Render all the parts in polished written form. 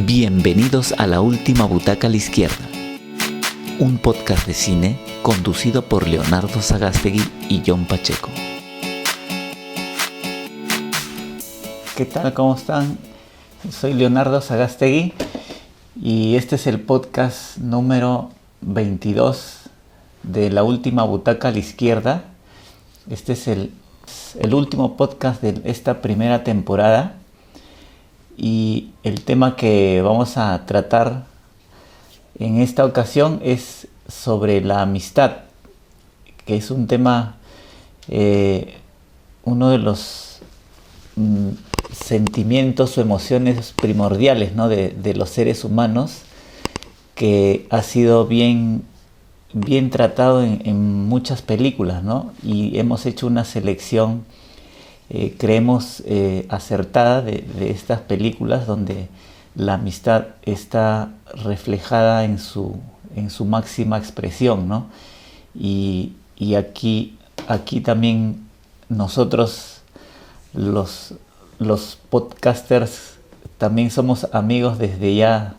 Bienvenidos a La Última Butaca a la Izquierda, un podcast de cine conducido por Leonardo Sagástegui y John Pacheco. ¿Qué tal? ¿Cómo están? Soy Leonardo Sagástegui y este es el podcast número 22 de La Última Butaca a la Izquierda. Este es el último podcast de esta primera temporada. Y el tema que vamos a tratar en esta ocasión es sobre la amistad, que es un tema, uno de los sentimientos o emociones primordiales, ¿no? de los seres humanos, que ha sido bien tratado en muchas películas, ¿no? Y hemos hecho una selección creemos acertada de estas películas donde la amistad está reflejada en su máxima expresión, ¿no? Y aquí también nosotros los podcasters también somos amigos desde ya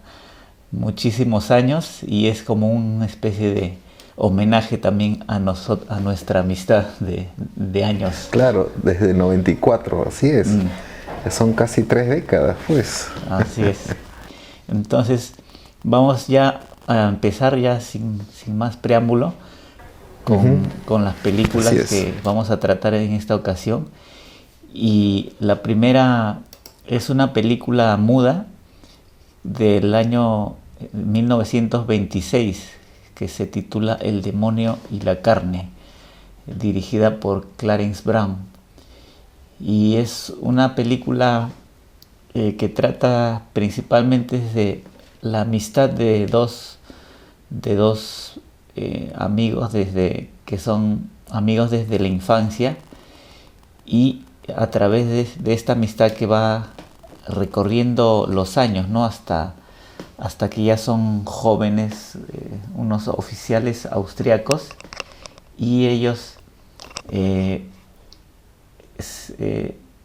muchísimos años y es como una especie de homenaje también a nuestra amistad de años. Claro, desde el 94, así es. Son casi 3 décadas, pues. Así es. Entonces, vamos ya a empezar ya sin más preámbulo con las películas que vamos a tratar en esta ocasión. Y la primera es una película muda del año 1926, que se titula El demonio y la carne, dirigida por Clarence Brown. Y es una película que trata principalmente de la amistad de dos amigos que son amigos desde la infancia, y a través de esta amistad que va recorriendo los años, ¿no? hasta que ya son jóvenes, unos oficiales austriacos, y ellos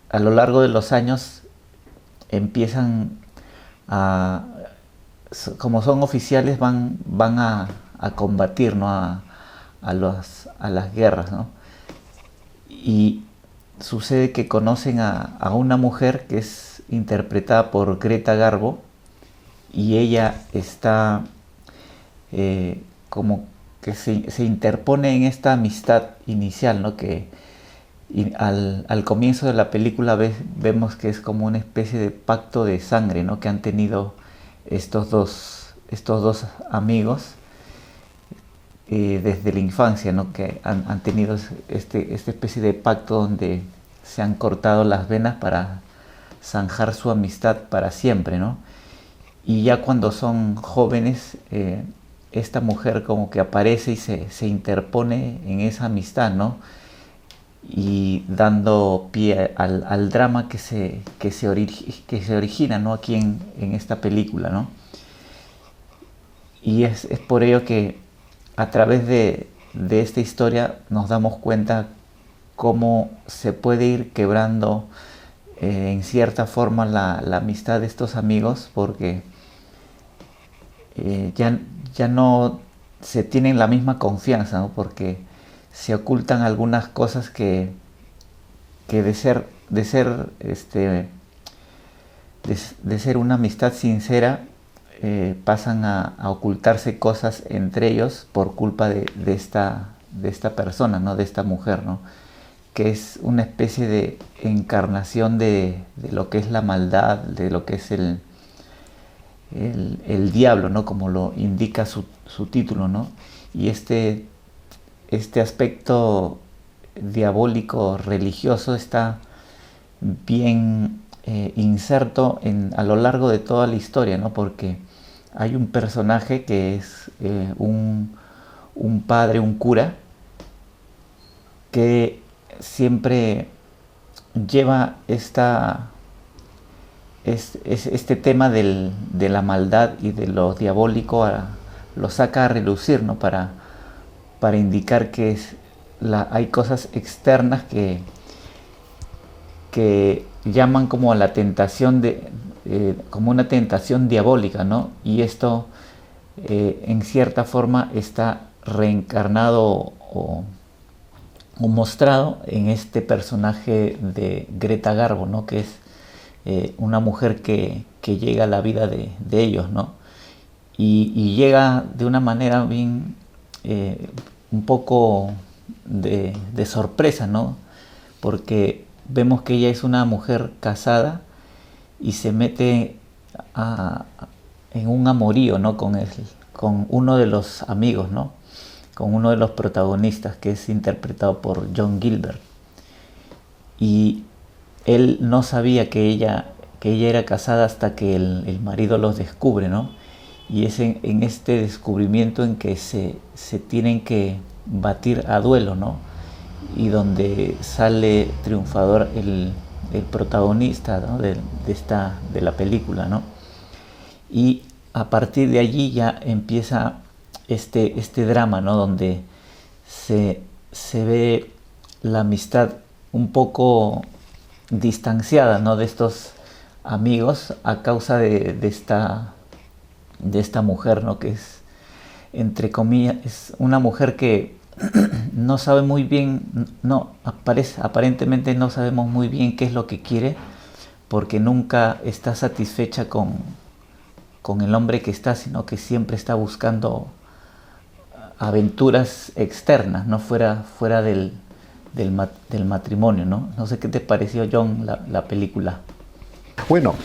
a lo largo de los años empiezan como son oficiales, van a combatir, ¿no? a las guerras, ¿no? Y sucede que conocen a una mujer que es interpretada por Greta Garbo, y ella está como que se interpone en esta amistad inicial, ¿no? Que al comienzo de la película vemos que es como una especie de pacto de sangre, ¿no? Que han tenido estos dos amigos desde la infancia, ¿no? Que han tenido esta especie de pacto donde se han cortado las venas para zanjar su amistad para siempre, ¿no? Y ya cuando son jóvenes, esta mujer como que aparece y se interpone en esa amistad, ¿no? Y dando pie al drama que se origina, ¿no? Aquí en esta película, ¿no? Y es por ello que a través de esta historia nos damos cuenta cómo se puede ir quebrando en cierta forma la amistad de estos amigos, porque ya no se tienen la misma confianza, ¿no? Porque se ocultan algunas cosas que de ser una amistad sincera, pasan a ocultarse cosas entre ellos por culpa de esta persona, ¿no? De esta mujer, ¿no? Que es una especie de encarnación de lo que es la maldad, de lo que es el diablo, ¿no? Como lo indica su título, ¿no? Y este aspecto diabólico religioso está bien inserto a lo largo de toda la historia, ¿no? Porque hay un personaje que es un padre, un cura, que siempre lleva este tema de la maldad y de lo diabólico, lo saca a relucir, ¿no? Para indicar que hay cosas externas que llaman como a la tentación como una tentación diabólica, ¿no? Y esto en cierta forma está reencarnado o mostrado en este personaje de Greta Garbo, ¿no? Que es una mujer que llega a la vida de ellos, ¿no? Y llega de una manera bien, un poco de sorpresa, ¿no? Porque vemos que ella es una mujer casada y se mete en un amorío, ¿no? Con uno de los amigos, ¿no? Con uno de los protagonistas, que es interpretado por John Gilbert. Y él no sabía que ella era casada hasta que el marido los descubre, ¿no? Y es en este descubrimiento en que se tienen que batir a duelo, ¿no? Y donde sale triunfador el protagonista, ¿no? de la película, ¿no? Y a partir de allí ya empieza este drama, ¿no? Donde se ve la amistad un poco distanciada, ¿no? De estos amigos a causa de esta mujer, ¿no? Que es, entre comillas, es una mujer que no sabe muy bien, aparentemente no sabemos muy bien qué es lo que quiere, porque nunca está satisfecha con el hombre que está, sino que siempre está buscando aventuras externas, no fuera del matrimonio, ¿no? No sé qué te pareció, John, la película. Bueno,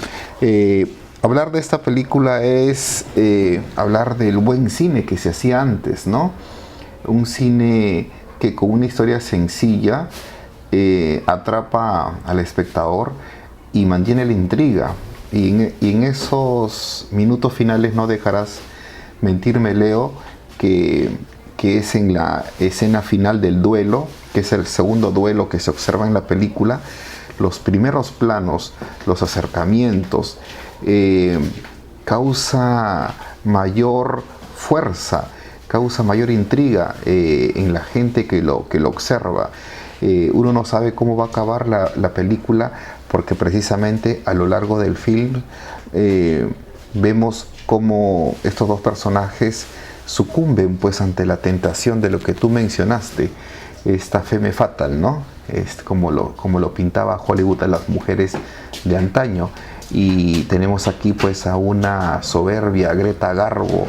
hablar de esta película es hablar del buen cine que se hacía antes, ¿no? Un cine que con una historia sencilla atrapa al espectador y mantiene la intriga. Y en esos minutos finales no dejarás mentirme, Leo, que es en la escena final del duelo, que es el segundo duelo que se observa en la película. Los primeros planos, los acercamientos, causa mayor fuerza, causa mayor intriga en la gente que lo observa. Uno no sabe cómo va a acabar la película, porque precisamente a lo largo del film vemos cómo estos dos personajes sucumben pues ante la tentación de lo que tú mencionaste, esta femme fatale, ¿no? Como lo pintaba Hollywood a las mujeres de antaño. Y tenemos aquí pues a una soberbia Greta Garbo,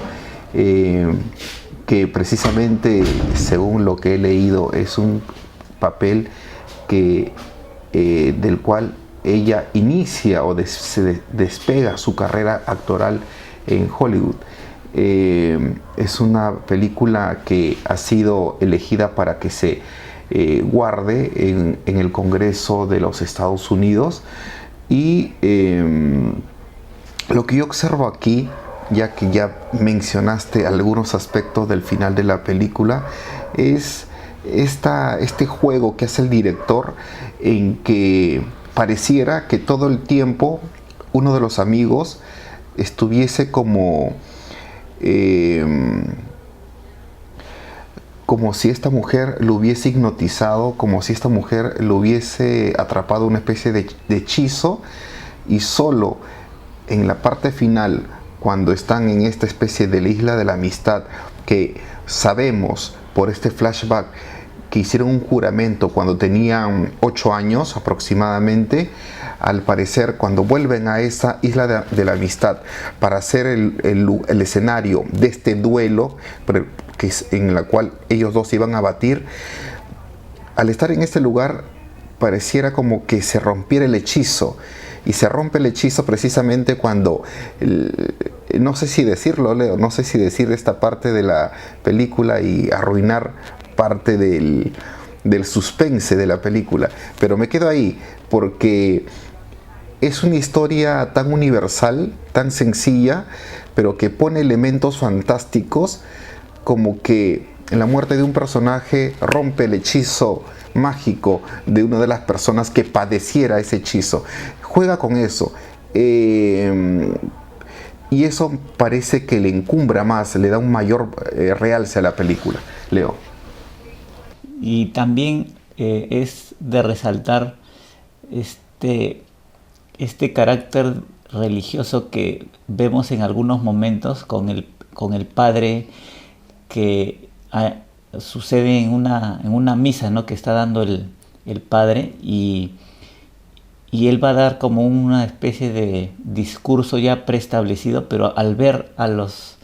que precisamente, según lo que he leído, es un papel del cual ella inicia o se despega su carrera actoral en Hollywood. Es una película que ha sido elegida para que se guarde en el Congreso de los Estados Unidos. Y lo que yo observo aquí, ya que ya mencionaste algunos aspectos del final de la película, es este juego que hace el director, en que pareciera que todo el tiempo uno de los amigos estuviese como si esta mujer lo hubiese hipnotizado, como si esta mujer lo hubiese atrapado una especie de hechizo, y solo en la parte final, cuando están en esta especie de la isla de la amistad, que sabemos por este flashback que hicieron un juramento cuando tenían 8 años aproximadamente, al parecer cuando vuelven a esa isla de la amistad para hacer el escenario de este duelo en la cual ellos dos iban a batir, al estar en este lugar pareciera como que se rompiera el hechizo. Y se rompe el hechizo precisamente cuando, no sé si decirlo, Leo, no sé si decir esta parte de la película y arruinar parte del suspense de la película, pero me quedo ahí porque es una historia tan universal, tan sencilla, pero que pone elementos fantásticos, como que la muerte de un personaje rompe el hechizo mágico de una de las personas que padeciera ese hechizo. Juega con eso. Y eso parece que le encumbra más, le da un mayor realce a la película. Leo. Y también es de resaltar este carácter religioso que vemos en algunos momentos con el padre que sucede en una misa, ¿no? Que está dando el padre y él va a dar como una especie de discurso ya preestablecido, pero al ver a los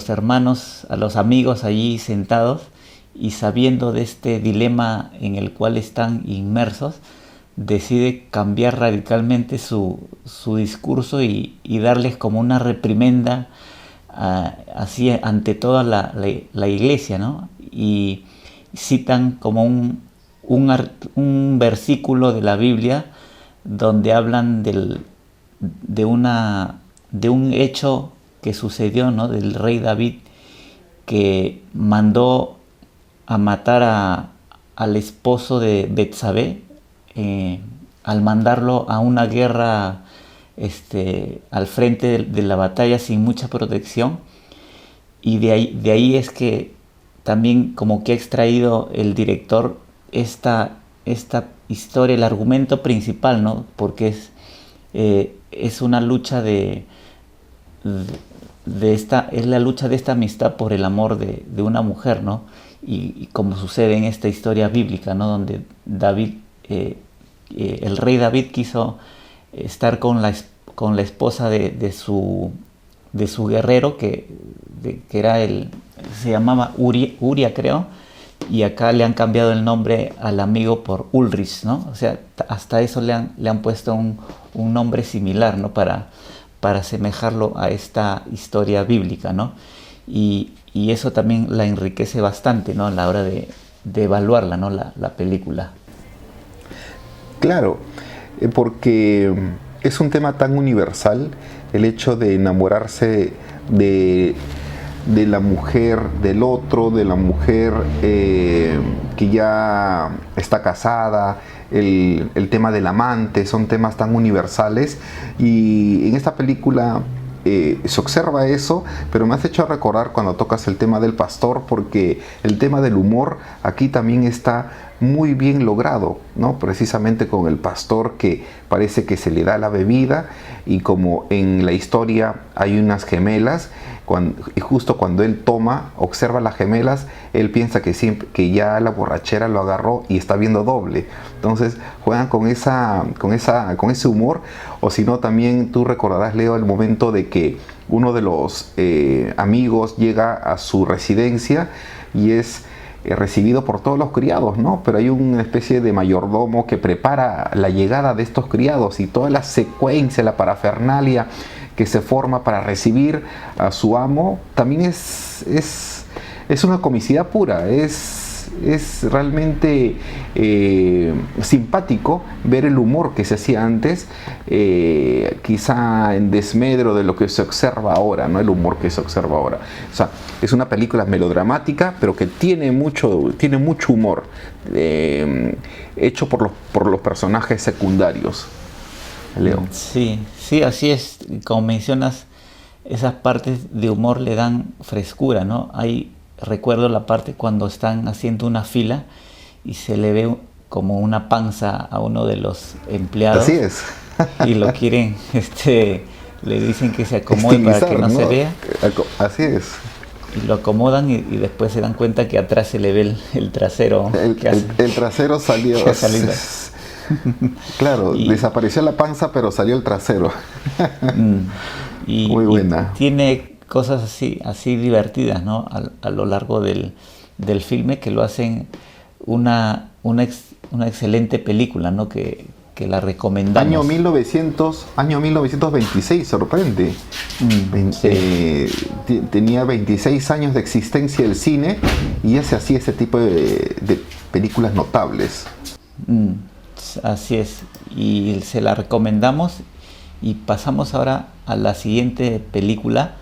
hermanos, a los amigos allí sentados y sabiendo de este dilema en el cual están inmersos, decide cambiar radicalmente su discurso y darles como una reprimenda así ante toda la iglesia, ¿no? Y citan como un versículo de la Biblia donde hablan de un hecho que sucedió, ¿no? Del rey David, que mandó a matar al esposo de Betsabé, al mandarlo a una guerra al frente de la batalla sin mucha protección. Y de ahí es que también como que ha extraído el director esta historia, el argumento principal, ¿no? Porque es una lucha es la lucha de esta amistad por el amor de una mujer, ¿no? Y como sucede en esta historia bíblica, ¿no? Donde el rey David quiso estar con la esposa de su guerrero, que era se llamaba Uria, creo, y acá le han cambiado el nombre al amigo por Ulrich, ¿no? O sea, hasta eso le han puesto un nombre similar, ¿no? Para asemejarlo a esta historia bíblica, ¿no? Y eso también la enriquece bastante, ¿no? A la hora de evaluarla, ¿no? La película. Claro, porque es un tema tan universal el hecho de enamorarse de la mujer del otro, de la mujer que ya está casada, el tema del amante, son temas tan universales, y en esta película se observa eso, pero me has hecho recordar cuando tocas el tema del pastor, porque el tema del humor aquí también está muy bien logrado, ¿no? Precisamente con el pastor que parece que se le da la bebida, y como en la historia hay unas gemelas, y justo cuando él observa las gemelas, él piensa que ya la borrachera lo agarró y está viendo doble. Entonces juegan con ese humor. O si no, también tú recordarás, Leo, el momento de que uno de los amigos llega a su residencia y es recibido por todos los criados, ¿no? Pero hay una especie de mayordomo que prepara la llegada de estos criados, y toda la secuencia, la parafernalia que se forma para recibir a su amo, también es una comicidad pura. Es realmente simpático ver el humor que se hacía antes, quizá en desmedro de lo que se observa ahora, ¿no? El humor que se observa ahora. O sea, es una película melodramática, pero que tiene mucho humor, hecho por los personajes secundarios. Leo. Sí, así es. Como mencionas, esas partes de humor le dan frescura, ¿no? Recuerdo la parte cuando están haciendo una fila y se le ve como una panza a uno de los empleados. Así es. Y lo quieren, le dicen que se acomode para que no se vea. Así es. Y lo acomodan y después se dan cuenta que atrás se le ve el trasero. El trasero salió. Claro, desapareció la panza, pero salió el trasero. Muy buena. Y tiene cosas así divertidas, ¿no? A lo largo del filme, que lo hacen una excelente película, ¿no? Que la recomendamos. Año 1926, sorprende. Sí. Tenía 26 años de existencia el cine y ya se hacía ese tipo de películas notables. Así es, y se la recomendamos. Y pasamos ahora a la siguiente película,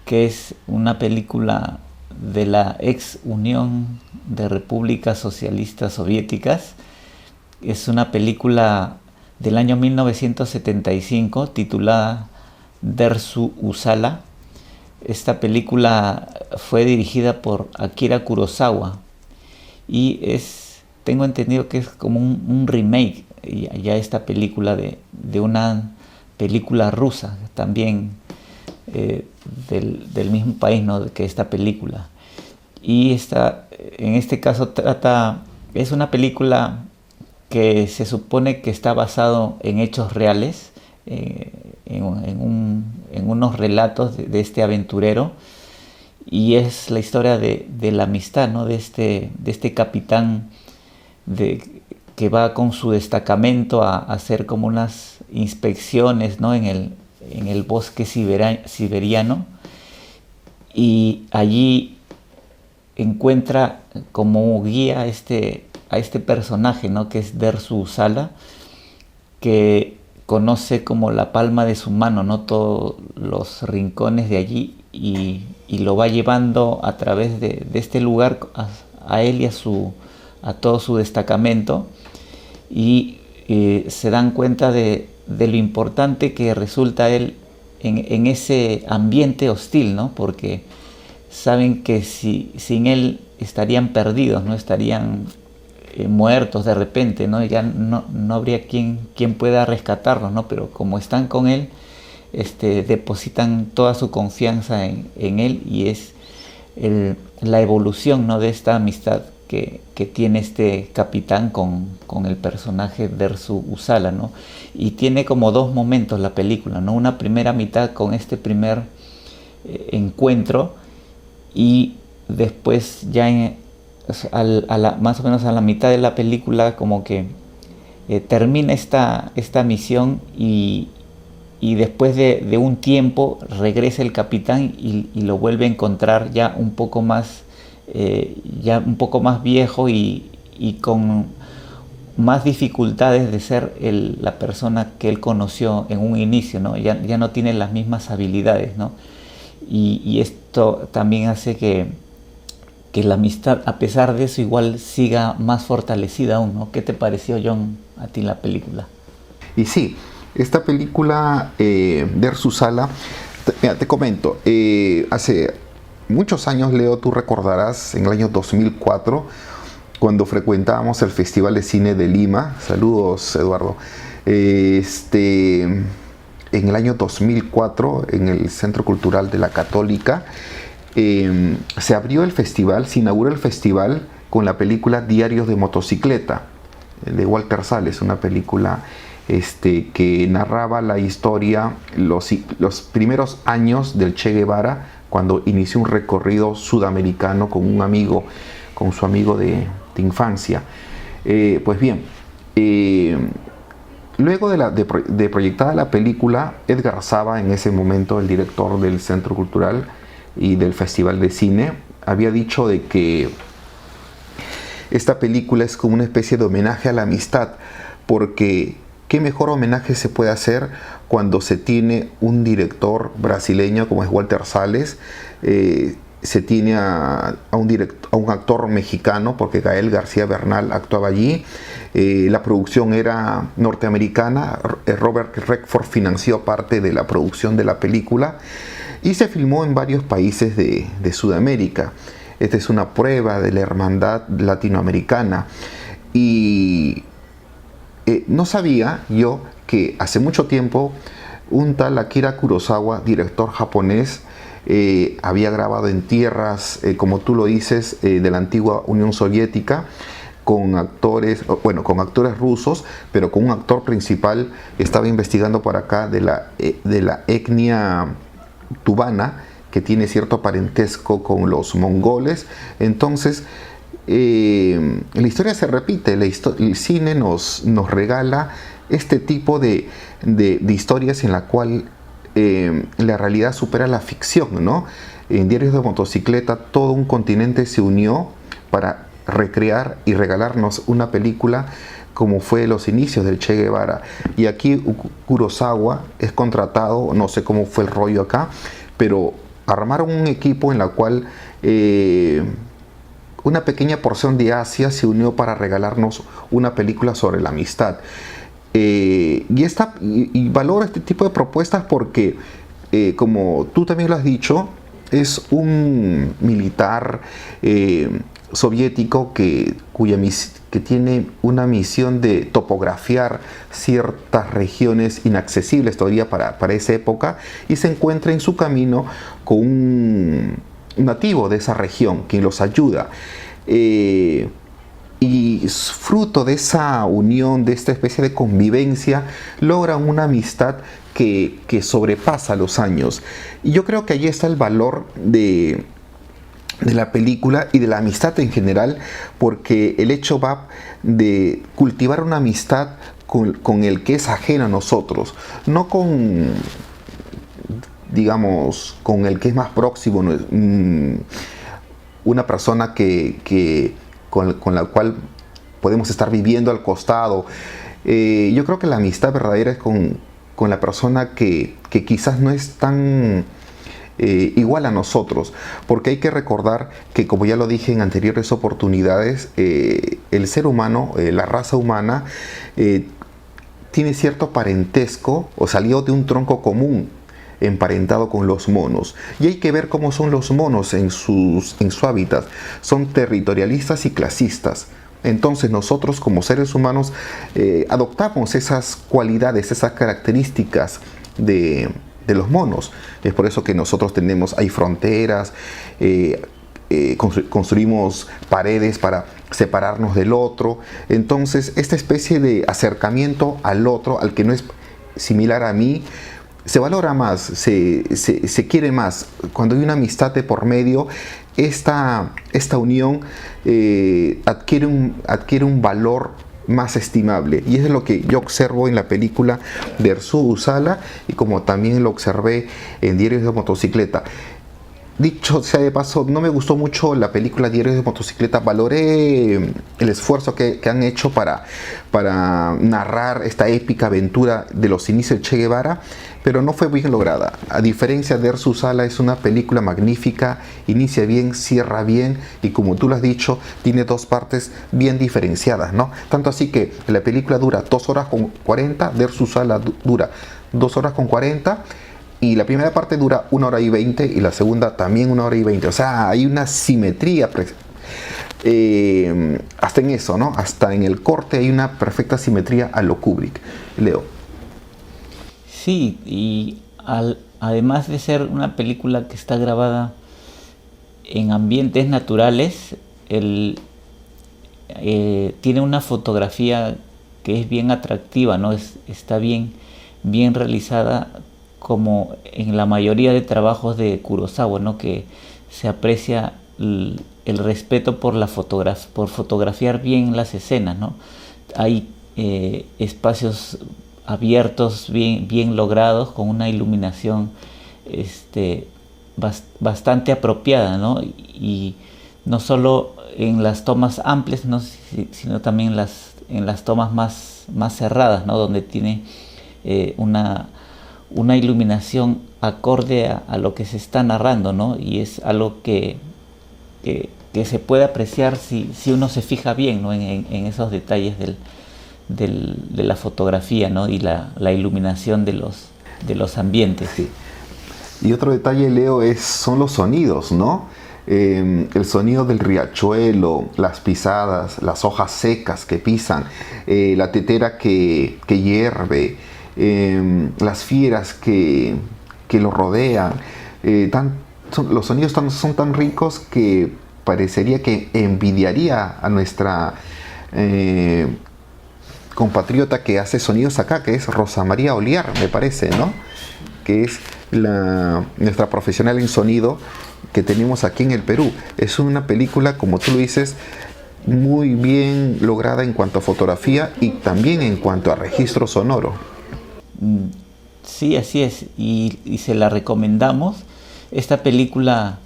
que es una película de la ex Unión de Repúblicas Socialistas Soviéticas. Es una película del año 1975 titulada Dersu Uzala. Esta película fue dirigida por Akira Kurosawa y tengo entendido que es como un remake ya esta película de una película rusa, también del mismo país, ¿no?, que esta película. Y en este caso es una película que se supone que está basado en hechos reales, en unos relatos de este aventurero, y es la historia de la amistad, ¿no?, de este capitán que va con su destacamento a hacer como unas inspecciones, ¿no?, en el bosque siberiano, y allí encuentra como guía a este personaje, ¿no?, que es Dersu Uzala, que conoce como la palma de su mano, ¿no?, todos los rincones de allí, y lo va llevando a través de este lugar a él y a todo su destacamento, y se dan cuenta de lo importante que resulta él en ese ambiente hostil, ¿no?, porque saben que sin él estarían perdidos, ¿no?, estarían muertos de repente, ¿no?, ya no habría quien pueda rescatarlos, ¿no?, pero como están con él, depositan toda su confianza en él, y es la evolución, ¿no?, de esta amistad que tiene este capitán con el personaje Dersu Uzala, ¿no? Y tiene como dos momentos la película, ¿no? Una primera mitad con este primer encuentro, y después ya más o menos a la mitad de la película como que termina esta misión, y después de un tiempo regresa el capitán y lo vuelve a encontrar ya un poco más viejo y con más dificultades de ser la persona que él conoció en un inicio, ¿no? Ya no tiene las mismas habilidades, ¿no? Y esto también hace que la amistad, a pesar de eso, igual siga más fortalecida aún, ¿no? ¿Qué te pareció, John, a ti la película? Y sí, esta película, Dersu Uzala, te comento, hace muchos años, Leo, tú recordarás, en el año 2004, cuando frecuentábamos el Festival de Cine de Lima. Saludos, Eduardo. En el año 2004, en el Centro Cultural de la Católica, se abrió el festival, se inauguró el festival con la película Diarios de Motocicleta, de Walter Salles, una película que narraba la historia, los primeros años del Che Guevara, cuando inició un recorrido sudamericano con su amigo de infancia. Pues bien, luego de proyectada la película, Edgar Saba, en ese momento el director del Centro Cultural y del Festival de Cine, había dicho de que esta película es como una especie de homenaje a la amistad, porque ¿qué mejor homenaje se puede hacer cuando se tiene un director brasileño como es Walter Salles? Se tiene a un actor mexicano, porque Gael García Bernal actuaba allí. La producción era norteamericana. Robert Redford financió parte de la producción de la película y se filmó en varios países de Sudamérica. Esta es una prueba de la hermandad latinoamericana. Y no sabía yo que hace mucho tiempo un tal Akira Kurosawa, director japonés, había grabado en tierras, como tú lo dices, de la antigua Unión Soviética, con actores rusos, pero con un actor principal. Estaba investigando por acá de la etnia tubana, que tiene cierto parentesco con los mongoles. Entonces, la historia se repite. El cine nos regala este tipo de historias en la cual la realidad supera la ficción, ¿no? En Diarios de Motocicleta, todo un continente se unió para recrear y regalarnos una película como fue los inicios del Che Guevara. Y aquí Kurosawa es contratado, no sé cómo fue el rollo acá, pero armaron un equipo en la cual una pequeña porción de Asia se unió para regalarnos una película sobre la amistad. Y valoro este tipo de propuestas porque, como tú también lo has dicho, es un militar soviético que tiene una misión de topografiar ciertas regiones inaccesibles todavía para esa época, y se encuentra en su camino con un nativo de esa región quien los ayuda. Y fruto de esa unión, de esta especie de convivencia, logran una amistad que sobrepasa los años. Y yo creo que allí está el valor de la película y de la amistad en general, porque el hecho va de cultivar una amistad con el que es ajeno a nosotros, no con, digamos, con el que es más próximo, una persona con la cual podemos estar viviendo al costado. Yo creo que la amistad verdadera es con la persona que quizás no es tan igual a nosotros, porque hay que recordar que, como ya lo dije en anteriores oportunidades, el ser humano, la raza humana, tiene cierto parentesco o salió de un tronco común emparentado con los monos, y hay que ver cómo son los monos en su hábitat. Son territorialistas y clasistas. Entonces nosotros como seres humanos adoptamos esas cualidades, esas características de los monos. Es por eso que nosotros hay fronteras, construimos paredes para separarnos del otro. Entonces esta especie de acercamiento al otro, al que no es similar a mí, se valora más, se quiere más. Cuando hay una amistad de por medio, esta unión adquiere un valor más estimable, y eso es lo que yo observo en la película de Erzurum Uzala, y como también lo observé en Diarios de Motocicleta. Dicho sea de paso, no me gustó mucho la película Diarios de Motocicleta. Valoré el esfuerzo que han hecho para narrar esta épica aventura de los inicios de Che Guevara, pero no fue bien lograda. A diferencia de Erzurum Uzala, es una película magnífica, inicia bien, cierra bien, y como tú lo has dicho, tiene dos partes bien diferenciadas, ¿no? Tanto así que la película dura 2 horas con 40, de Erzurum Uzala dura 2 horas con 40, y la primera parte dura 1 hora y 20 y la segunda también 1 hora y 20. O sea, hay una simetría hasta en eso, ¿no? Hasta en el corte hay una perfecta simetría a lo Kubrick. Leo. Sí, y además de ser una película que está grabada en ambientes naturales, tiene una fotografía que es bien atractiva, ¿no? Está bien realizada, como en la mayoría de trabajos de Kurosawa, ¿no? Que se aprecia el respeto por por fotografiar bien las escenas, ¿no? Hay espacios abiertos bien logrados, con una iluminación bastante apropiada, ¿no? Y no solo en las tomas amplias, ¿no? Sino también en las tomas más cerradas, ¿no? Donde tiene una iluminación acorde a lo que se está narrando, ¿no? Y es algo que se puede apreciar si uno se fija bien, ¿no? en esos detalles de la fotografía, ¿no? Y la iluminación de los ambientes. Sí. Y otro detalle, Leo, son los sonidos, ¿no? El sonido del riachuelo, las pisadas, las hojas secas que pisan, la tetera que hierve, las fieras que lo rodean. Los sonidos son tan ricos que parecería que envidiaría a nuestra compatriota que hace sonidos acá, que es Rosa María Oliar, me parece, ¿no? Que es nuestra profesional en sonido que tenemos aquí en el Perú. Es una película, como tú lo dices, muy bien lograda en cuanto a fotografía y también en cuanto a registro sonoro. Sí, así es, y se la recomendamos. Esta película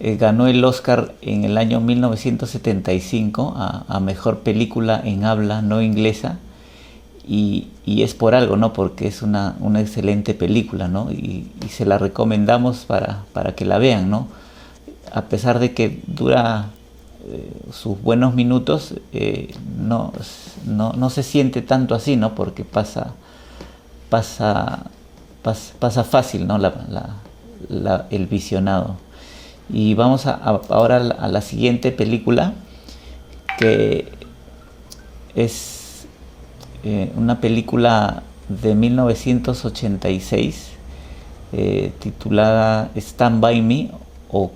ganó el Oscar en el año 1975 a Mejor Película en Habla No Inglesa, y es por algo, ¿no? Porque es una excelente película, ¿no? Y se la recomendamos para que la vean, ¿no? A pesar de que dura sus buenos minutos, no se siente tanto así, ¿no? Porque pasa fácil, ¿no? El visionado. Y vamos ahora a la siguiente película, que es una película de 1986 titulada Stand By Me, o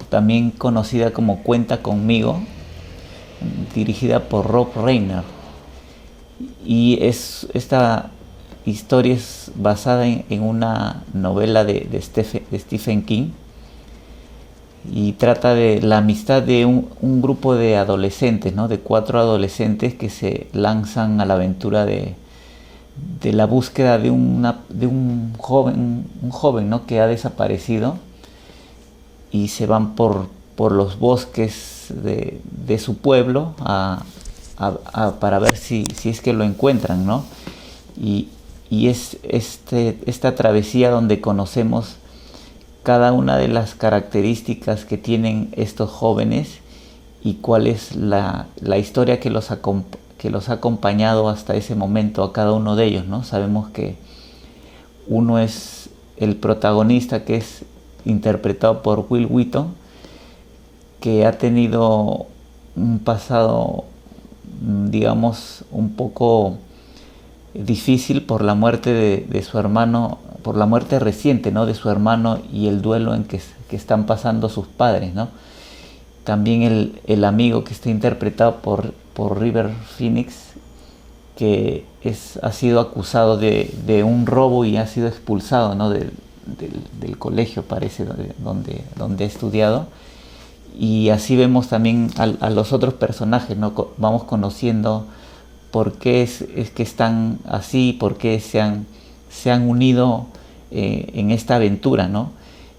también conocida como Cuenta Conmigo, dirigida por Rob Reiner. Y esta historia es basada en una novela de Stephen King, y trata de la amistad de un grupo de adolescentes, ¿no? De 4 adolescentes que se lanzan a la aventura de la búsqueda de un joven, ¿no? Que ha desaparecido, y se van por los bosques de su pueblo para ver si es que lo encuentran, ¿no? Y es esta travesía donde conocemos cada una de las características que tienen estos jóvenes y cuál es la historia que los ha acompañado hasta ese momento a cada uno de ellos, ¿no? Sabemos que uno es el protagonista, que es interpretado por Will Wheaton, que ha tenido un pasado, digamos, un poco difícil por la muerte de su hermano, por la muerte reciente, ¿no? De su hermano, y el duelo en que están pasando sus padres, ¿no? También el amigo, que está interpretado por River Phoenix, que ha sido acusado de un robo y ha sido expulsado, ¿no? del colegio, parece, donde ha estudiado. Y así vemos también a los otros personajes, ¿no? Vamos conociendo por qué es que están así, por qué se han unido en esta aventura, ¿no?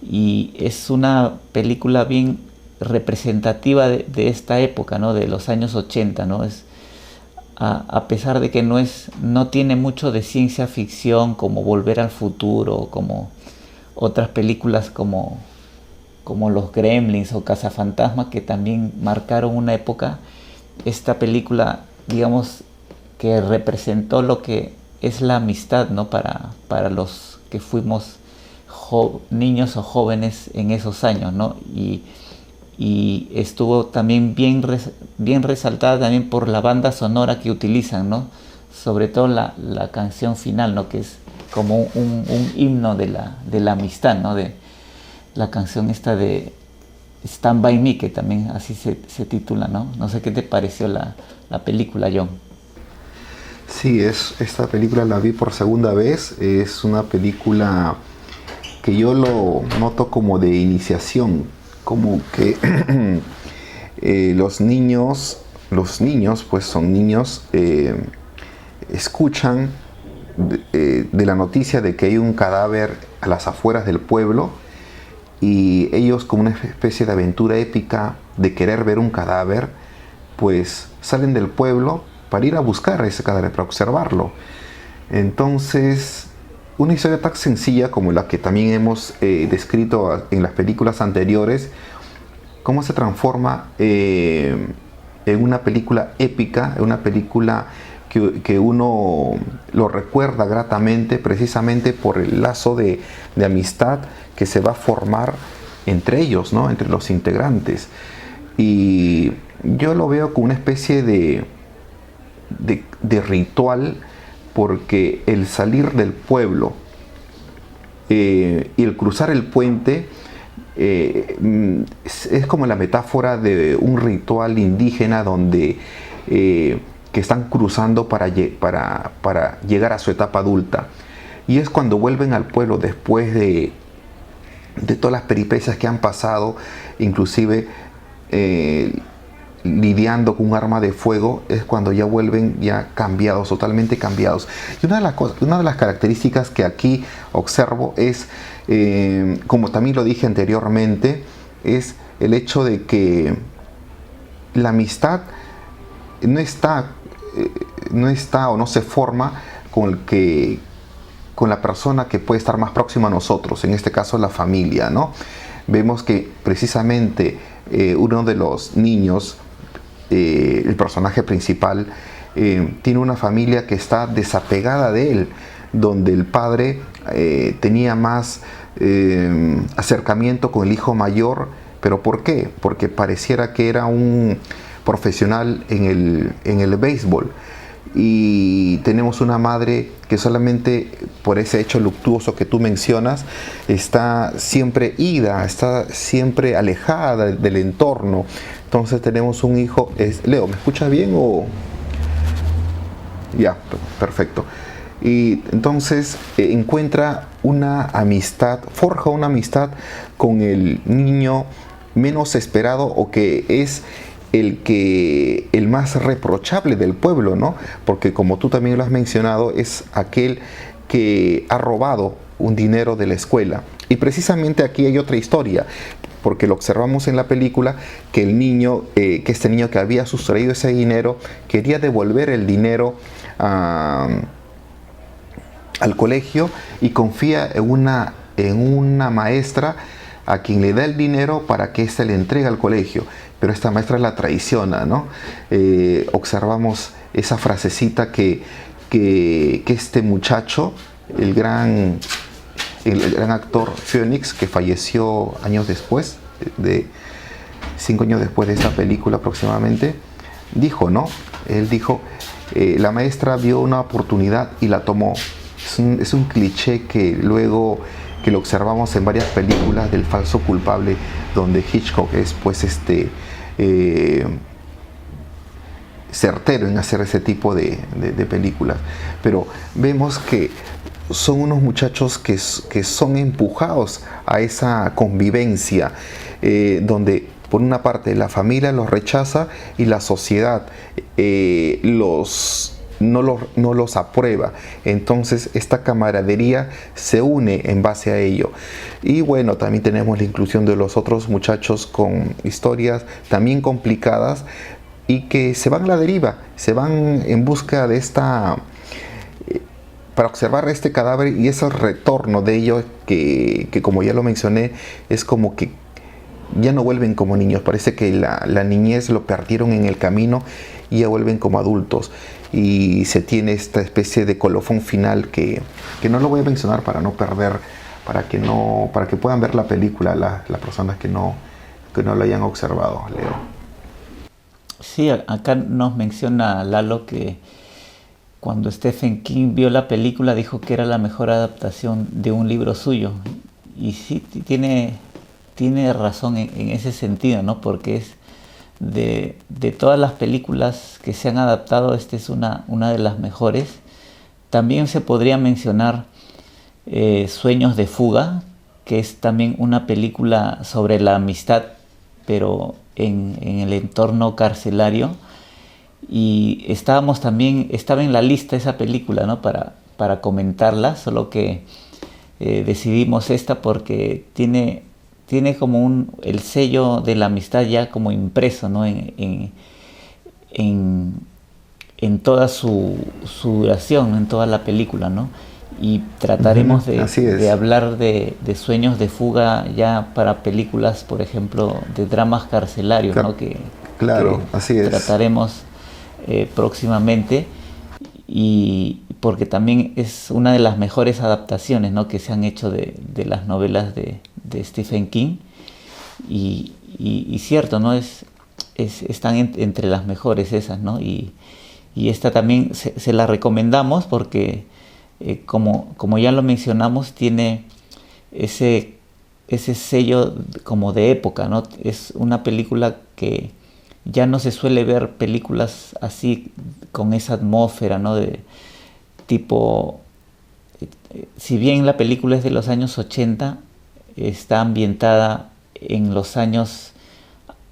Y es una película bien representativa de esta época, ¿no? De los años 80, ¿no? A pesar de que no tiene mucho de ciencia ficción, como Volver al Futuro, como otras películas como Los Gremlins o Cazafantasmas, que también marcaron una época. Esta película, digamos, que representó lo que es la amistad, ¿no? Para los que fuimos niños o jóvenes en esos años, ¿no? Y estuvo también bien resaltada también por la banda sonora que utilizan, ¿no? Sobre todo la canción final, ¿no? Que es como un himno de la amistad, ¿no? De la canción esta de Stand By Me, que también así se titula, ¿no? No sé qué te pareció la película, John. Sí, esta película la vi por segunda vez. Es una película que yo lo noto como de iniciación, como que los niños pues son niños, escuchan de la noticia de que hay un cadáver a las afueras del pueblo, y ellos, como una especie de aventura épica de querer ver un cadáver, pues salen del pueblo para ir a buscar ese cadáver, para observarlo. Entonces, una historia tan sencilla como la que también hemos descrito en las películas anteriores, cómo se transforma en una película épica, en una película que uno lo recuerda gratamente, precisamente por el lazo de amistad que se va a formar entre ellos, ¿no? Entre los integrantes. Y yo lo veo como una especie de ritual, porque el salir del pueblo y el cruzar el puente es como la metáfora de un ritual indígena donde que están cruzando para llegar a su etapa adulta. Y es cuando vuelven al pueblo después de todas las peripecias que han pasado, inclusive lidiando con un arma de fuego, es cuando ya vuelven ya cambiados, totalmente cambiados. Y una de las características que aquí observo es, como también lo dije anteriormente, es el hecho de que la amistad no está o no se forma con la persona que puede estar más próxima a nosotros, en este caso la familia, ¿no? Vemos que precisamente uno de los niños, el personaje principal, tiene una familia que está desapegada de él, donde el padre tenía más acercamiento con el hijo mayor. ¿Pero por qué? Porque pareciera que era un profesional en el béisbol. Y tenemos una madre que solamente por ese hecho luctuoso que tú mencionas está siempre ida, está siempre alejada del entorno. Entonces tenemos un hijo. Leo, ¿me escuchas bien o...? Ya, perfecto. Y entonces encuentra una amistad, forja una amistad con el niño menos esperado, o que es el más reprochable del pueblo, ¿no? Porque como tú también lo has mencionado, es aquel que ha robado un dinero de la escuela. Y precisamente aquí hay otra historia, porque lo observamos en la película, que el niño, que este niño que había sustraído ese dinero, quería devolver el dinero al colegio, y confía en una maestra a quien le da el dinero para que éste le entregue al colegio, pero esta maestra la traiciona, ¿no? Observamos esa frasecita que este muchacho, el gran actor Phoenix, que falleció años después, 5 años después de esta película aproximadamente, dijo, ¿no? Él dijo, la maestra vio una oportunidad y la tomó. Es un cliché que luego que lo observamos en varias películas del falso culpable, donde Hitchcock es pues certero en hacer ese tipo de películas. Pero vemos que son unos muchachos que son empujados a esa convivencia, donde por una parte la familia los rechaza y la sociedad no los aprueba. Entonces esta camaradería se une en base a ello. Y bueno, también tenemos la inclusión de los otros muchachos con historias también complicadas, y que se van a la deriva, se van en busca de para observar este cadáver, y ese retorno de ellos que como ya lo mencioné, es como que ya no vuelven como niños. Parece que la niñez lo perdieron en el camino y ya vuelven como adultos. Y se tiene esta especie de colofón final que no lo voy a mencionar para no perder, para que puedan ver la película las personas que no lo hayan observado, Leo. Sí, acá nos menciona Lalo que cuando Stephen King vio la película dijo que era la mejor adaptación de un libro suyo. Y sí, tiene razón en ese sentido, ¿no? Porque es de todas las películas que se han adaptado, esta es una de las mejores. También se podría mencionar Sueños de Fuga, que es también una película sobre la amistad, pero en el entorno carcelario. Y estaba en la lista esa película, ¿no? para comentarla, solo que decidimos esta porque tiene como el sello de la amistad ya como impreso, ¿no? en toda su duración, en toda la película, ¿no? Y trataremos de hablar de Sueños de Fuga ya para películas, por ejemplo, de dramas carcelarios, ¿no? Claro, así es. Trataremos próximamente, y porque también es una de las mejores adaptaciones, ¿no? que se han hecho de las novelas de Stephen King, y cierto, ¿no? Están entre las mejores esas, ¿no? Y esta también se la recomendamos porque como ya lo mencionamos, tiene ese sello como de época, ¿no? Es una película que ya no se suele ver películas así con esa atmósfera, ¿no? De tipo, si bien la película es de los años 80, está ambientada en los años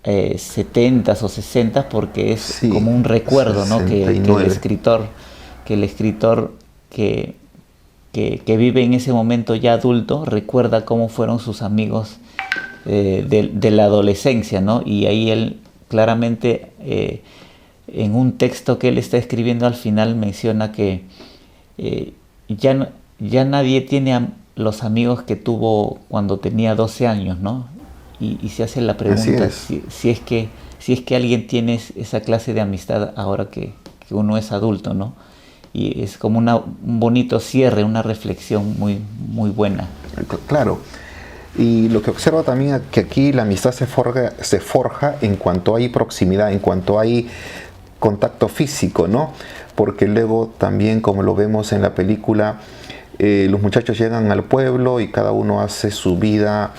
70 o 60, porque es como un recuerdo, ¿no? que el escritor que vive en ese momento ya adulto recuerda cómo fueron sus amigos de la adolescencia, ¿no? Y ahí él claramente en un texto que él está escribiendo al final menciona que ya nadie tiene los amigos que tuvo cuando tenía 12 años, ¿no? Y se hace la pregunta si es que alguien tiene esa clase de amistad ahora que uno es adulto, ¿no? Y es como un bonito cierre, una reflexión muy, muy buena. Claro. Y lo que observo también es que aquí la amistad se forja en cuanto hay proximidad, en cuanto hay contacto físico, ¿no? Porque luego también, como lo vemos en la película, los muchachos llegan al pueblo y cada uno hace su vida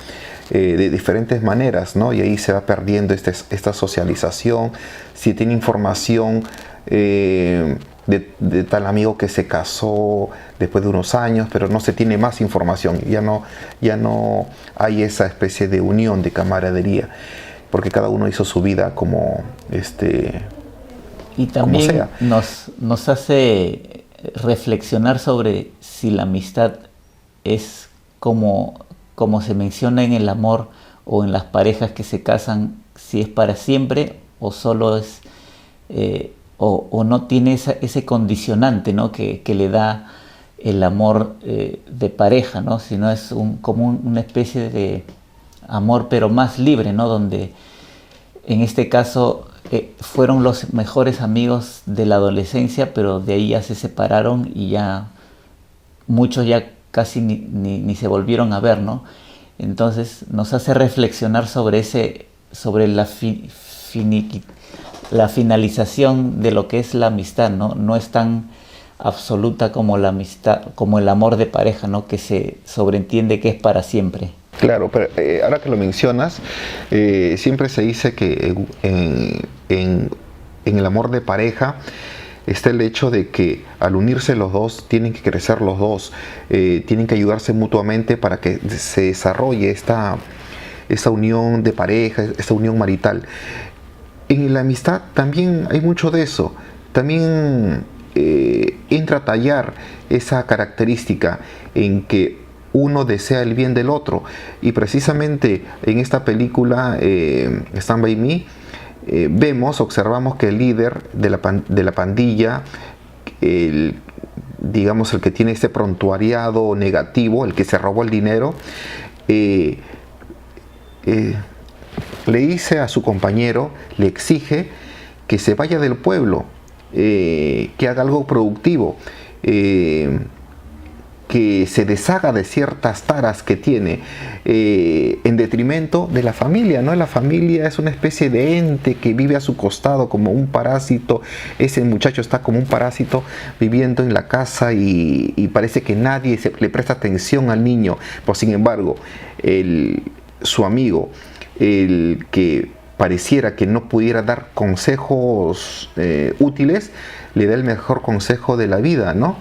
de diferentes maneras, ¿no? Y ahí se va perdiendo esta socialización. Si tiene información de tal amigo que se casó después de unos años, pero no se tiene más información, ya no hay esa especie de unión, de camaradería, porque cada uno hizo su vida como y también nos hace reflexionar sobre si la amistad es como se menciona en el amor o en las parejas que se casan, si es para siempre o solo es o no tiene ese condicionante, ¿no? que le da el amor de pareja, ¿no? Sino es como una especie de amor pero más libre, ¿no? Donde en este caso fueron los mejores amigos de la adolescencia, pero de ahí ya se separaron y ya muchos ya casi ni se volvieron a ver, ¿no? Entonces nos hace reflexionar sobre la finalización de lo que es la amistad, ¿no? No es tan absoluta como la amistad, como el amor de pareja, ¿no? Que se sobreentiende que es para siempre. Claro, pero ahora que lo mencionas, siempre se dice que en el amor de pareja está el hecho de que al unirse los dos, tienen que crecer los dos, tienen que ayudarse mutuamente para que se desarrolle esta unión de pareja, esta unión marital. En la amistad también hay mucho de eso. También entra a tallar esa característica en que uno desea el bien del otro. Y precisamente en esta película, Stand By Me, observamos que el líder de la pandilla, digamos el que tiene este prontuariado negativo, el que se robó el dinero, le dice a su compañero, le exige que se vaya del pueblo, que haga algo productivo, que se deshaga de ciertas taras que tiene, en detrimento de la familia, ¿no? La familia es una especie de ente que vive a su costado como un parásito. Ese muchacho está como un parásito viviendo en la casa y parece que nadie le presta atención al niño. Pues sin embargo, su amigo, el que pareciera que no pudiera dar consejos útiles, le da el mejor consejo de la vida, ¿no?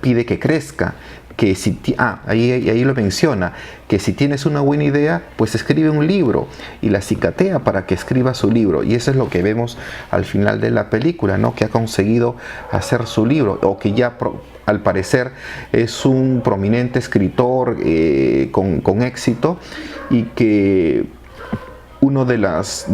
Pide que crezca, que ahí lo menciona, que si tienes una buena idea, pues escribe un libro y la cicatea para que escriba su libro. Y eso es lo que vemos al final de la película, ¿no? Que ha conseguido hacer su libro, o que ya al parecer es un prominente escritor con éxito, y que una de las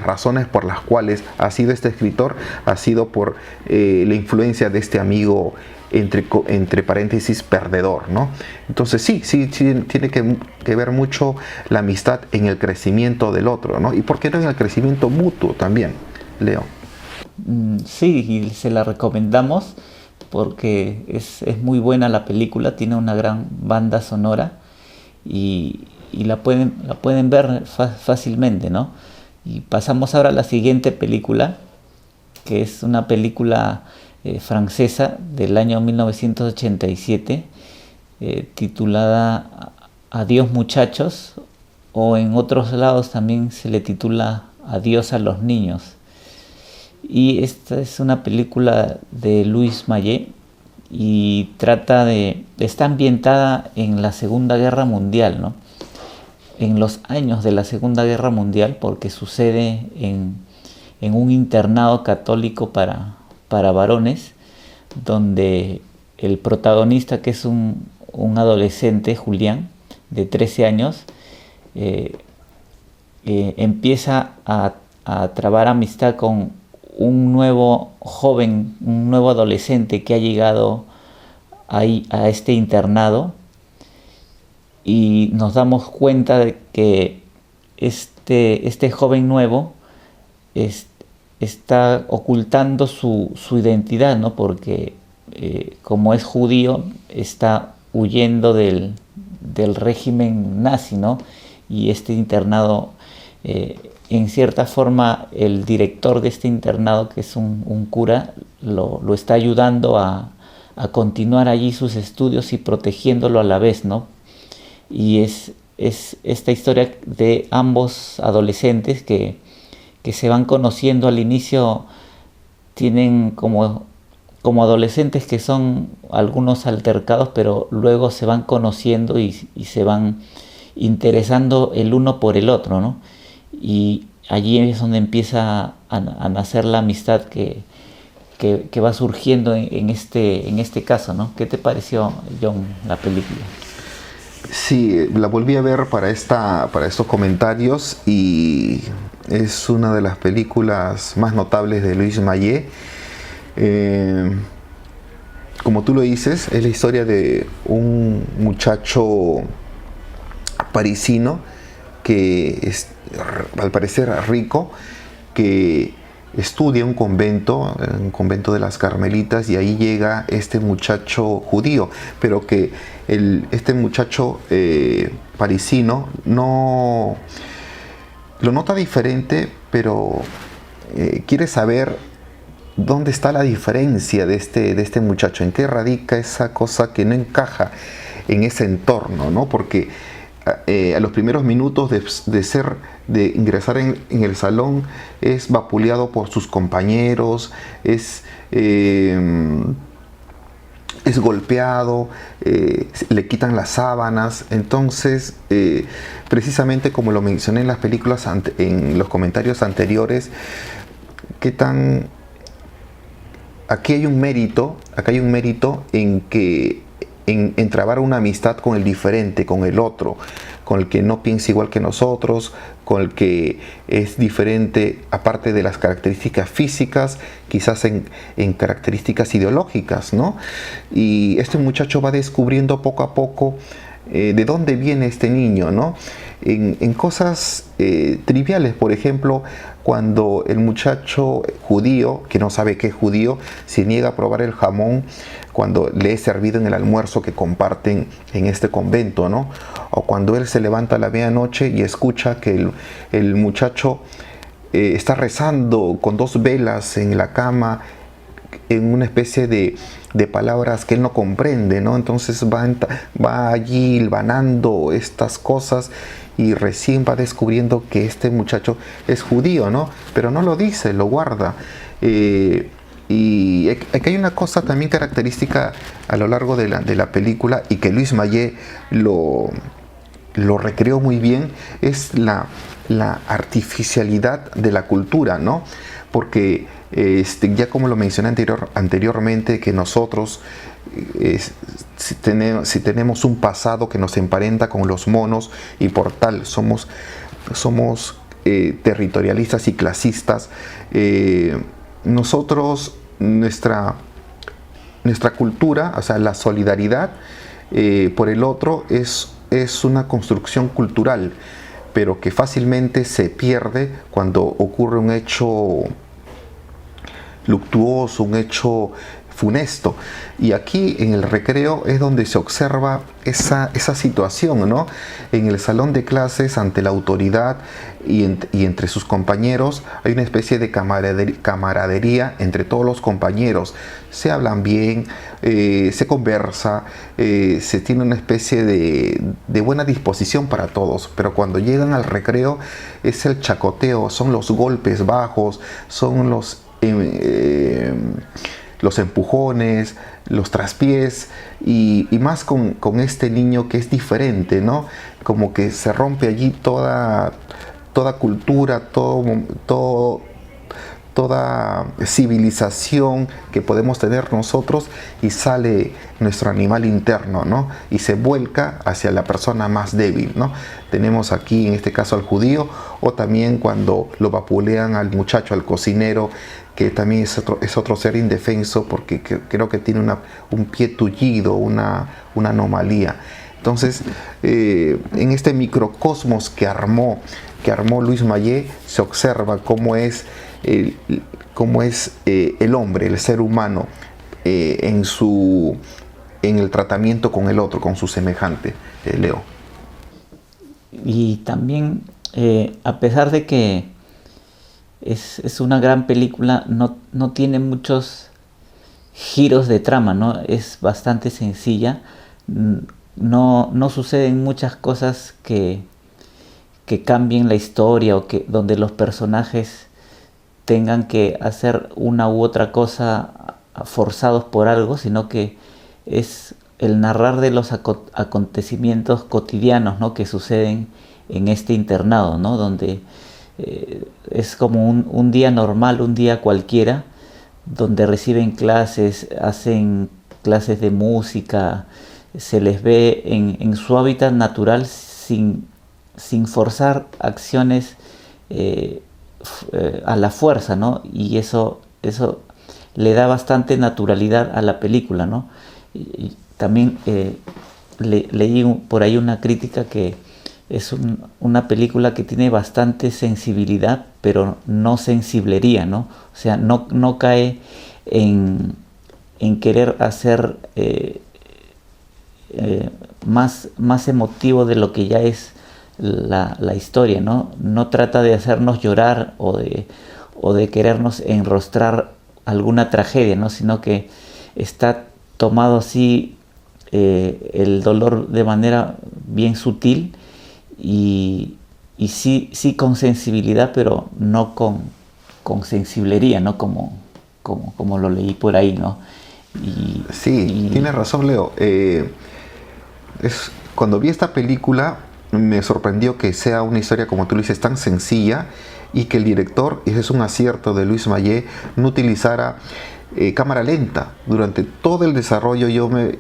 razones por las cuales ha sido este escritor ha sido por la influencia de este amigo, entre paréntesis, perdedor, ¿no? Entonces sí tiene que ver mucho la amistad en el crecimiento del otro, ¿no? Y por qué no en el crecimiento mutuo también, Leo. Sí, y se la recomendamos porque es muy buena la película, tiene una gran banda sonora y la pueden ver fácilmente, ¿no? Y pasamos ahora a la siguiente película, que es una película francesa del año 1987, titulada Adiós muchachos, o en otros lados también se le titula Adiós a los niños. Y esta es una película de Louis Malle y está ambientada en la Segunda Guerra Mundial, ¿no? En los años de la Segunda Guerra Mundial, porque sucede en un internado católico para varones, donde el protagonista, que es un adolescente, Julián, de 13 años, empieza a trabar amistad con un nuevo joven, un nuevo adolescente que ha llegado ahí a este internado, y nos damos cuenta de que este joven nuevo está ocultando su identidad, ¿no? Porque como es judío, está huyendo del del régimen nazi, ¿no? Y este internado, en cierta forma, el director de este internado, que es un cura, lo está ayudando a continuar allí sus estudios y protegiéndolo a la vez, ¿no? Y es esta historia de ambos adolescentes que se van conociendo al inicio, tienen como adolescentes que son algunos altercados, pero luego se van conociendo y se van interesando el uno por el otro, ¿no? Y allí es donde empieza a nacer la amistad que va surgiendo en este caso, ¿no? ¿Qué te pareció, John, la película? Sí, la volví a ver para estos comentarios y es una de las películas más notables de Louis Malle. Como tú lo dices, es la historia de un muchacho parisino que es al parecer rico, que estudia un convento de las Carmelitas, y ahí llega este muchacho judío, pero que este muchacho parisino no lo nota diferente, pero quiere saber dónde está la diferencia de este muchacho, en qué radica esa cosa que no encaja en ese entorno, ¿no? Porque a los primeros minutos de ingresar en el salón es vapuleado por sus compañeros, es golpeado, le quitan las sábanas. Entonces, precisamente como lo mencioné en las películas, en los comentarios anteriores, aquí hay un mérito en trabar una amistad con el diferente, con el otro, con el que no piensa igual que nosotros, con el que es diferente, aparte de las características físicas, quizás en características ideológicas, ¿no? Y este muchacho va descubriendo poco a poco de dónde viene este niño, ¿no? En cosas triviales, por ejemplo, cuando el muchacho judío, que no sabe que es judío, se niega a probar el jamón cuando le es servido en el almuerzo que comparten en este convento, ¿no? O cuando él se levanta a la medianoche y escucha que el muchacho está rezando con 2 velas en la cama, en una especie de palabras que él no comprende, ¿no? Entonces va allí hilvanando estas cosas y recién va descubriendo que este muchacho es judío, ¿no? Pero no lo dice, lo guarda. Y aquí hay una cosa también característica a lo largo de la película, y que Louis Malle lo recreó muy bien, es la artificialidad de la cultura, ¿no? Porque ya como lo mencioné anteriormente, que nosotros si tenemos un pasado que nos emparenta con los monos, y por tal somos territorialistas y clasistas, nosotros, nuestra cultura, o sea, la solidaridad por el otro es una construcción cultural, pero que fácilmente se pierde cuando ocurre un hecho luctuoso, un hecho funesto. Y aquí en el recreo es donde se observa esa situación, ¿no? En el salón de clases, ante la autoridad y entre sus compañeros, hay una especie de camaradería entre todos los compañeros. Se hablan bien, se conversa, se tiene una especie de buena disposición para todos. Pero cuando llegan al recreo es el chacoteo, son los golpes bajos, son los empujones, los traspiés, y más con este niño que es diferente, ¿no? Como que se rompe allí toda cultura, toda civilización que podemos tener nosotros, y sale nuestro animal interno, ¿no? Y se vuelca hacia la persona más débil, ¿no? Tenemos aquí en este caso al judío, o también cuando lo vapulean al muchacho, al cocinero, que también es otro ser indefenso, porque creo que tiene un pie tullido, una anomalía. Entonces, en este microcosmos que armó Louis Malle, se observa cómo es el hombre, el ser humano, en su en el tratamiento con el otro, con su semejante, Leo. Y también, a pesar de que es una gran película, no tiene muchos giros de trama, ¿no? Es bastante sencilla. No suceden muchas cosas que cambien la historia o que donde los personajes tengan que hacer una u otra cosa forzados por algo, sino que es el narrar de los acontecimientos cotidianos, ¿no?, que suceden en este internado, ¿no?, donde es como un día normal, un día cualquiera, donde reciben clases, hacen clases de música, se les ve en su hábitat natural sin forzar acciones a la fuerza, ¿no? Y eso le da bastante naturalidad a la película, ¿no? Y también leí por ahí una crítica que es una película que tiene bastante sensibilidad, pero no sensiblería, ¿no? O sea, no cae en querer hacer más emotivo de lo que ya es la historia, ¿no? No trata de hacernos llorar o de querernos enrostrar alguna tragedia, ¿no? Sino que está tomado así el dolor de manera bien sutil y sí con sensibilidad, pero no con sensiblería, ¿no? Como lo leí por ahí, ¿no? Sí, tienes razón, Leo. Cuando vi esta película me sorprendió que sea una historia, como tú lo dices, tan sencilla, y que el director, y ese es un acierto de Louis Malle, no utilizara cámara lenta. Durante todo el desarrollo yo me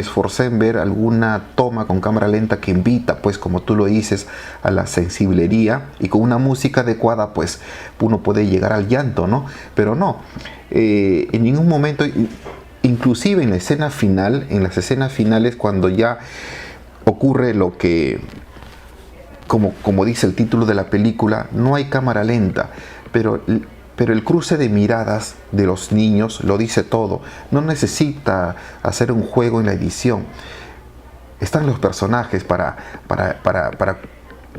esforcé en ver alguna toma con cámara lenta que invita, pues como tú lo dices, a la sensiblería, y con una música adecuada pues uno puede llegar al llanto, ¿no? Pero no, en ningún momento, inclusive en la escena final, en las escenas finales, cuando ya ocurre lo que, como dice el título de la película, no hay cámara lenta, pero el cruce de miradas de los niños lo dice todo. No necesita hacer un juego en la edición. Están los personajes para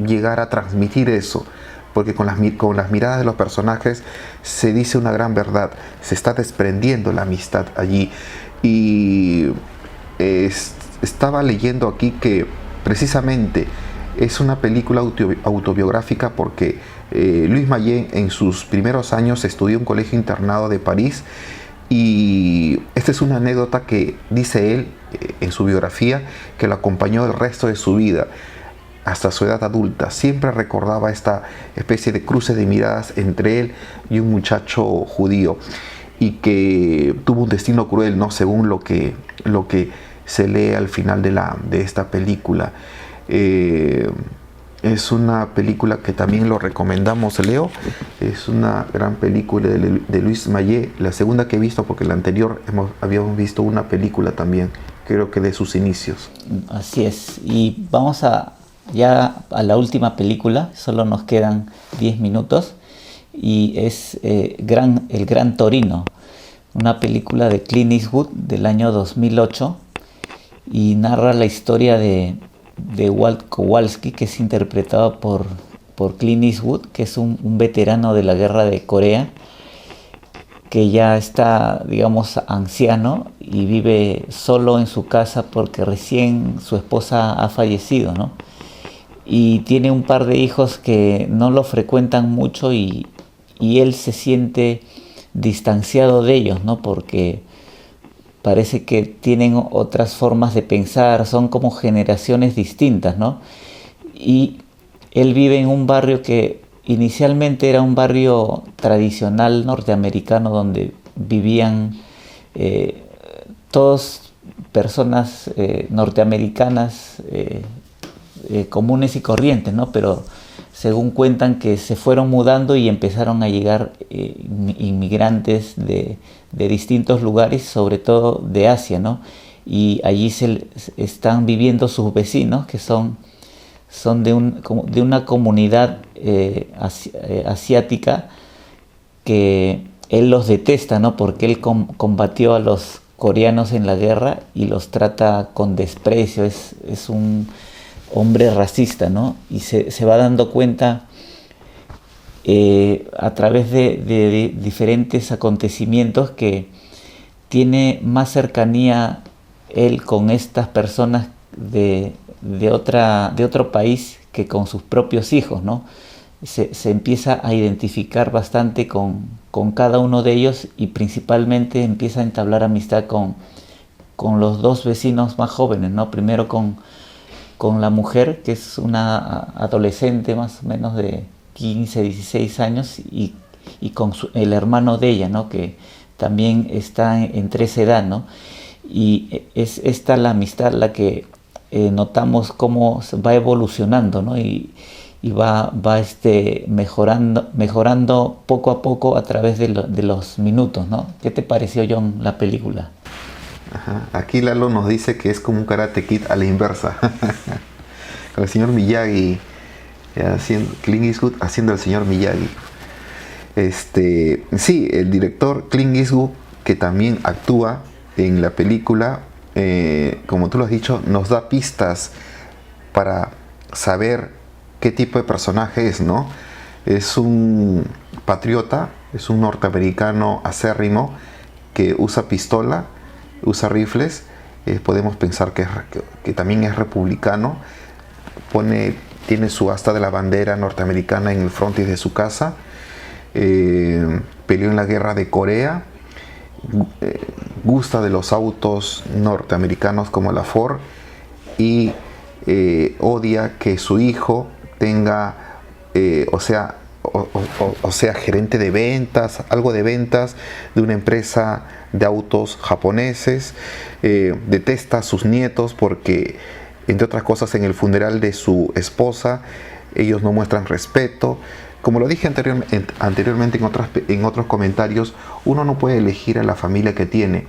llegar a transmitir eso, porque con las miradas de los personajes se dice una gran verdad, se está desprendiendo la amistad allí. Y estaba leyendo aquí que precisamente es una película autobiográfica porque Louis Malle en sus primeros años estudió en un colegio internado de París, y esta es una anécdota que dice él en su biografía, que lo acompañó el resto de su vida hasta su edad adulta. Siempre recordaba esta especie de cruce de miradas entre él y un muchacho judío, y que tuvo un destino cruel, ¿no?, según lo que se lee al final de esta película. Es una película que también lo recomendamos, Leo. Es una gran película de Louis Malle, la segunda que he visto, porque la anterior habíamos visto una película también, creo que de sus inicios. Así es, y vamos ya a la última película, solo nos quedan 10 minutos, y es El Gran Torino, una película de Clint Eastwood del año 2008, y narra la historia de Walt Kowalski, que es interpretado por Clint Eastwood, que es un veterano de la guerra de Corea, que ya está, digamos, anciano y vive solo en su casa porque recién su esposa ha fallecido, ¿no? Y tiene un par de hijos que no lo frecuentan mucho, y él se siente distanciado de ellos, ¿no? Porque parece que tienen otras formas de pensar, son como generaciones distintas, ¿no? Y él vive en un barrio que inicialmente era un barrio tradicional norteamericano, donde vivían todas personas norteamericanas comunes y corrientes, ¿no? Pero según cuentan que se fueron mudando y empezaron a llegar inmigrantes de distintos lugares, sobre todo de Asia, ¿no? Y allí están viviendo sus vecinos, que son de una comunidad asiática, que él los detesta, ¿no? Porque él combatió a los coreanos en la guerra y los trata con desprecio, es un hombre racista, ¿no? Y se va dando cuenta a través de diferentes acontecimientos que tiene más cercanía él con estas personas de otro país que con sus propios hijos, ¿no? Se empieza a identificar bastante con cada uno de ellos y principalmente empieza a entablar amistad con los dos vecinos más jóvenes, ¿no? Primero con la mujer, que es una adolescente más o menos de 15, 16 años, y con el hermano de ella, ¿no? Que también está entre esa edad, ¿no? Y es esta la amistad la que notamos cómo va evolucionando, ¿no? Y va mejorando poco a poco a través de los minutos, ¿no? ¿Qué te pareció, John, la película? Ajá. Aquí Lalo nos dice que es como un Karate Kid a la inversa. Con el señor Miyagi, Clint Eastwood haciendo el señor Miyagi. Sí, el director Clint Eastwood, que también actúa en la película, como tú lo has dicho, nos da pistas para saber qué tipo de personaje es, ¿no? Es un patriota, es un norteamericano acérrimo que usa pistola, usa rifles. Podemos pensar que también es republicano. Tiene su asta de la bandera norteamericana en el frontis de su casa. Peleó en la guerra de Corea. Gusta de los autos norteamericanos como la Ford y odia que su hijo tenga, o sea, gerente de ventas, algo de ventas de una empresa de autos japoneses. Detesta a sus nietos porque, entre otras cosas, en el funeral de su esposa ellos no muestran respeto. Como lo dije anteriormente en otros comentarios, uno no puede elegir a la familia que tiene,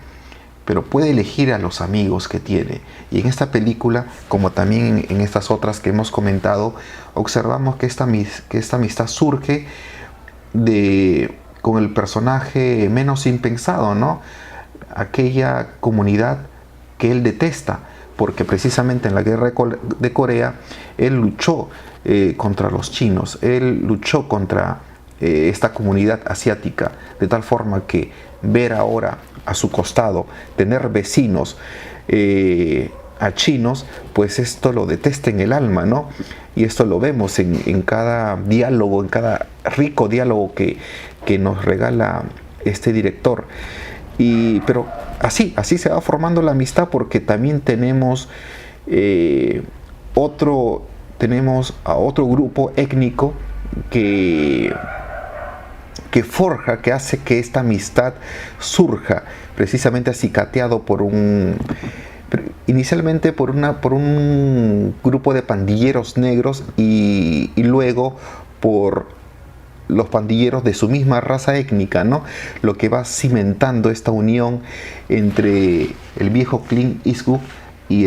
pero puede elegir a los amigos que tiene. Y en esta película, como también en estas otras que hemos comentado, observamos que esta amistad surge con el personaje menos impensado, ¿no? Aquella comunidad que él detesta, porque precisamente en la guerra de Corea él luchó contra los chinos, él luchó contra esta comunidad asiática, de tal forma que ver ahora a su costado, tener vecinos a chinos, pues esto lo detesta en el alma, ¿no? Y esto lo vemos en cada diálogo, en cada rico diálogo que nos regala este director. Pero así se va formando la amistad, porque también tenemos a otro grupo étnico que forja, que hace que esta amistad surja, precisamente acicateado inicialmente por un grupo de pandilleros negros y luego por los pandilleros de su misma raza étnica, ¿no? Lo que va cimentando esta unión entre el viejo Clint Eastwood y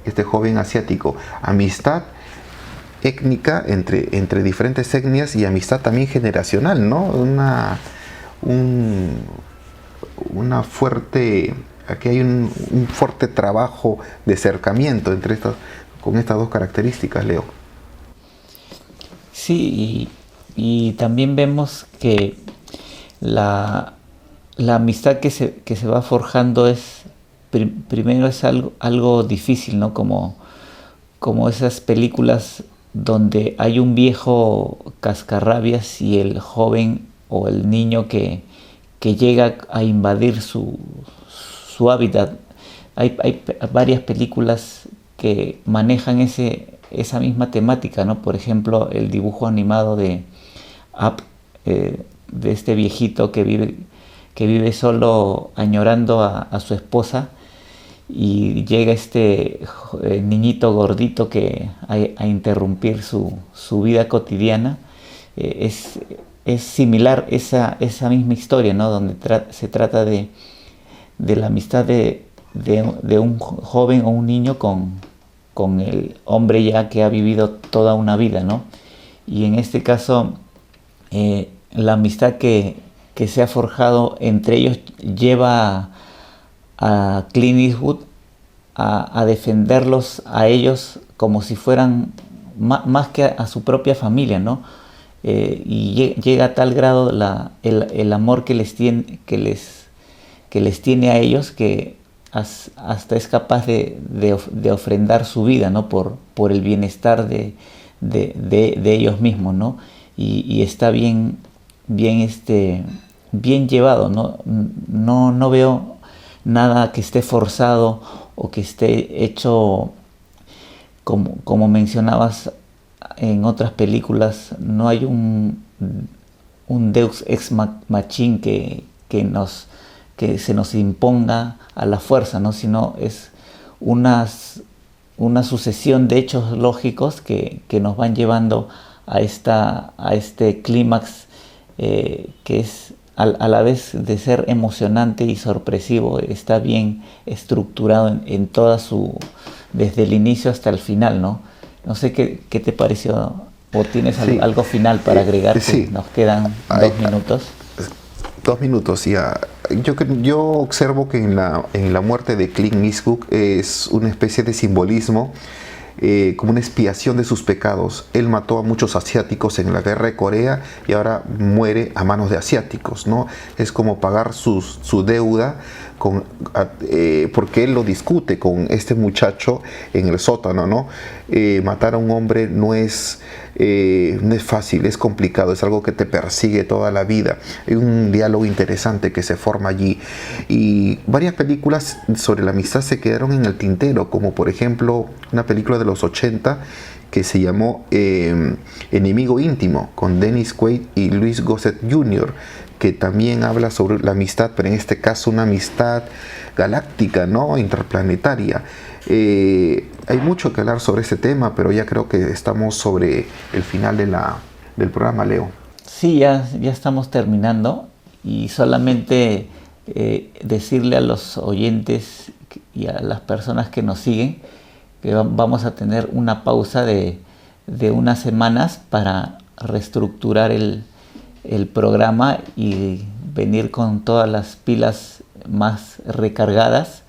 este joven asiático. Amistad étnica entre diferentes etnias y amistad también generacional, ¿no? Aquí hay un fuerte trabajo de acercamiento con estas dos características, Leo. Sí, y también vemos que la amistad que se va forjando primero es algo difícil, ¿no? Como esas películas donde hay un viejo cascarrabias y el joven o el niño que llega a invadir su hábitat. Hay varias películas que manejan esa misma temática, ¿no? Por ejemplo, el dibujo animado de Up, de este viejito que vive solo añorando a su esposa, y llega este niñito gordito a interrumpir su vida cotidiana. Es similar esa misma historia, ¿no? Donde se trata de la amistad de un joven o un niño con el hombre ya que ha vivido toda una vida, ¿no? Y en este caso, la amistad que se ha forjado entre ellos lleva a Clint Eastwood a defenderlos a ellos como si fueran más que a su propia familia, ¿no? Y llega a tal grado el amor que les tiene a ellos, que hasta es capaz de ofrendar su vida, ¿no? por el bienestar de ellos mismos, ¿no? Y está bien llevado, ¿no? No veo nada que esté forzado o que esté hecho como mencionabas en otras películas. No hay un Deus ex machina que se nos imponga a la fuerza, ¿no? Sino es una sucesión de hechos lógicos que nos van llevando a este clímax, que es a la vez de ser emocionante y sorpresivo, está bien estructurado en toda desde el inicio hasta el final, ¿no? No sé qué te pareció, o tienes algo final para agregar, sí. Que nos quedan 2 minutos. 2 minutos, ya. Yo observo que en la muerte de Clint Eastwood es una especie de simbolismo, como una expiación de sus pecados. Él mató a muchos asiáticos en la guerra de Corea y ahora muere a manos de asiáticos, ¿no? Es como pagar su deuda porque él lo discute con este muchacho en el sótano, ¿no? Matar a un hombre no es fácil, es complicado, es algo que te persigue toda la vida. Hay un diálogo interesante que se forma allí, y varias películas sobre la amistad se quedaron en el tintero, como por ejemplo una película de los 80 que se llamó Enemigo Íntimo, con Dennis Quaid y Louis Gossett Jr., que también habla sobre la amistad, pero en este caso una amistad galáctica, ¿no? Interplanetaria. Hay mucho que hablar sobre este tema, pero ya creo que estamos sobre el final del programa, Leo. Sí, ya estamos terminando, y solamente decirle a los oyentes y a las personas que nos siguen que vamos a tener una pausa de unas semanas para reestructurar el programa y venir con todas las pilas más recargadas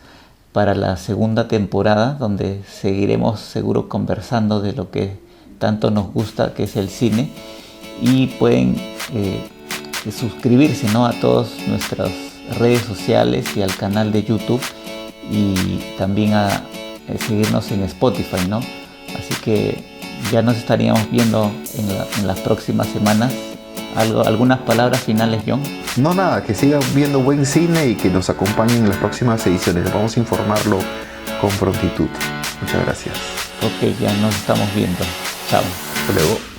para la segunda temporada, donde seguiremos seguro conversando de lo que tanto nos gusta, que es el cine. Y pueden suscribirse, ¿no?, a todas nuestras redes sociales y al canal de YouTube, y también a seguirnos en Spotify, ¿no? Así que ya nos estaríamos viendo en las próximas semanas. ¿Algunas palabras finales, John? No, nada, que sigan viendo buen cine y que nos acompañen en las próximas ediciones. Vamos a informarlo con prontitud. Muchas gracias. Ok, ya nos estamos viendo. Chao. Hasta luego.